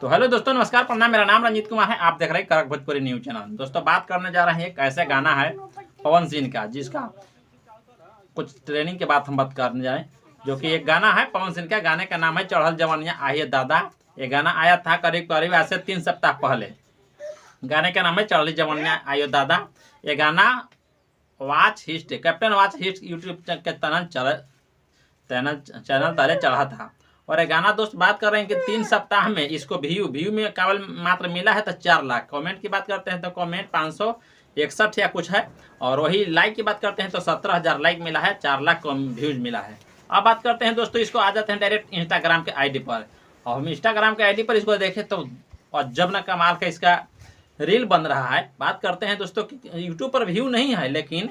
तो हेलो दोस्तों, नमस्कार, प्रणाम। मेरा नाम रंजीत कुमार है। आप देख रहे हैं कड़क भोजपुरी न्यूज चैनल। दोस्तों, बात करने जा रहे हैं एक ऐसा गाना है पवन सिंह का, जिसका कुछ ट्रेनिंग के बाद हम बात करने जाए, जो कि एक गाना है पवन सिंह का। गाने का नाम है चढ़ल जवानिया आइए दादा। ये गाना आया था करीब करीब ऐसे 3 सप्ताह पहले। गाने का नाम है चढ़ल जवानिया आइए दादा। ये गाना वॉच हिस्ट, कैप्टन वॉच हिस्ट यूट्यूब के चैनल तले चढ़ा था। और ये गाना दोस्त बात कर रहे हैं कि 3 सप्ताह में इसको व्यू में केवल मात्र मिला है तो 4 लाख। कमेंट की बात करते हैं तो कमेंट 561 या कुछ है। और वही लाइक की बात करते हैं तो 17,000 लाइक मिला है, 4 लाख व्यूज मिला है। अब बात करते हैं दोस्तों, इसको आ जाते हैं डायरेक्ट इंस्टाग्राम के आईडी पर। और हम इंस्टाग्राम के आईडी पर इसको देखें तो अजब न कमाल का इसका रील बन रहा है। बात करते हैं दोस्तों कि यूट्यूब पर व्यू नहीं है, लेकिन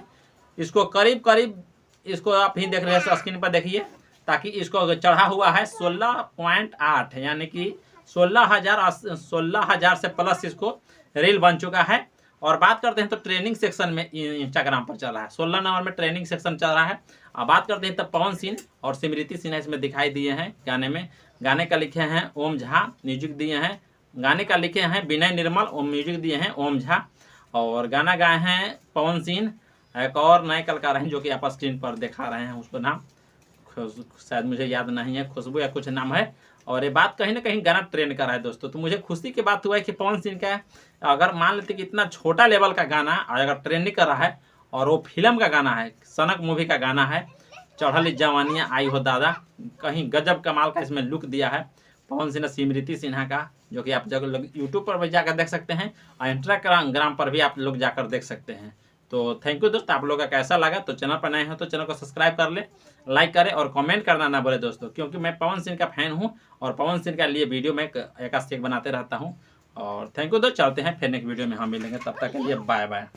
इसको करीब करीब इसको आप ही देख रहे हैं, स्क्रीन पर देखिए, ताकि इसको चढ़ा हुआ है 16.8, यानी कि 16,000 से प्लस इसको रील बन चुका है। और बात करते हैं तो ट्रेनिंग सेक्शन में इंस्टाग्राम पर चल रहा है, 16 नंबर में ट्रेनिंग सेक्शन चल रहा है। अब बात करते हैं तो पवन सिंह और स्मृति सिन्हा इसमें दिखाई दिए हैं गाने में। गाने का लिखे हैं ओम झा, म्यूजिक दिए हैं। गाने का लिखे हैं विनय निर्मल और म्यूजिक दिए हैं ओम झा। और गाना गाए हैं पवन सिंह। एक और नए कलाकार हैं जो कि आप स्क्रीन पर दिखा रहे हैं, उसको नाम शायद मुझे याद नहीं है, खुशबू या कुछ नाम है। और ये बात कहीं ना कहीं गाना ट्रेंड कर रहा है दोस्तों। तो मुझे खुशी की बात हुआ है कि पवन सिंह का अगर मान लेते कि इतना छोटा लेवल का गाना और अगर ट्रेंडिंग कर रहा है, और वो फिल्म का गाना है, सनक मूवी का गाना है, चढ़ल जवानियाँ आई हो दादा, कहीं गजब कमाल का इसमें लुक दिया है पवन सिन्हा स्मृति सिन्हा का, जो कि आप जगह लोग यूट्यूब पर भी जाकर देख सकते हैं और इंस्टाग्राम पर भी आप लोग जाकर देख सकते हैं। तो थैंक यू दोस्त, आप लोगों का कैसा लगा? तो चैनल पर नए हो तो चैनल को सब्सक्राइब कर ले, लाइक करें और कमेंट करना ना बोले दोस्तों, क्योंकि मैं पवन सिंह का फैन हूं और पवन सिंह के लिए वीडियो मैं एक बनाते रहता हूं। और थैंक यू दोस्त, चलते हैं फिर नेक्स्ट वीडियो में हम मिलेंगे, तब तक के लिए बाय बाय।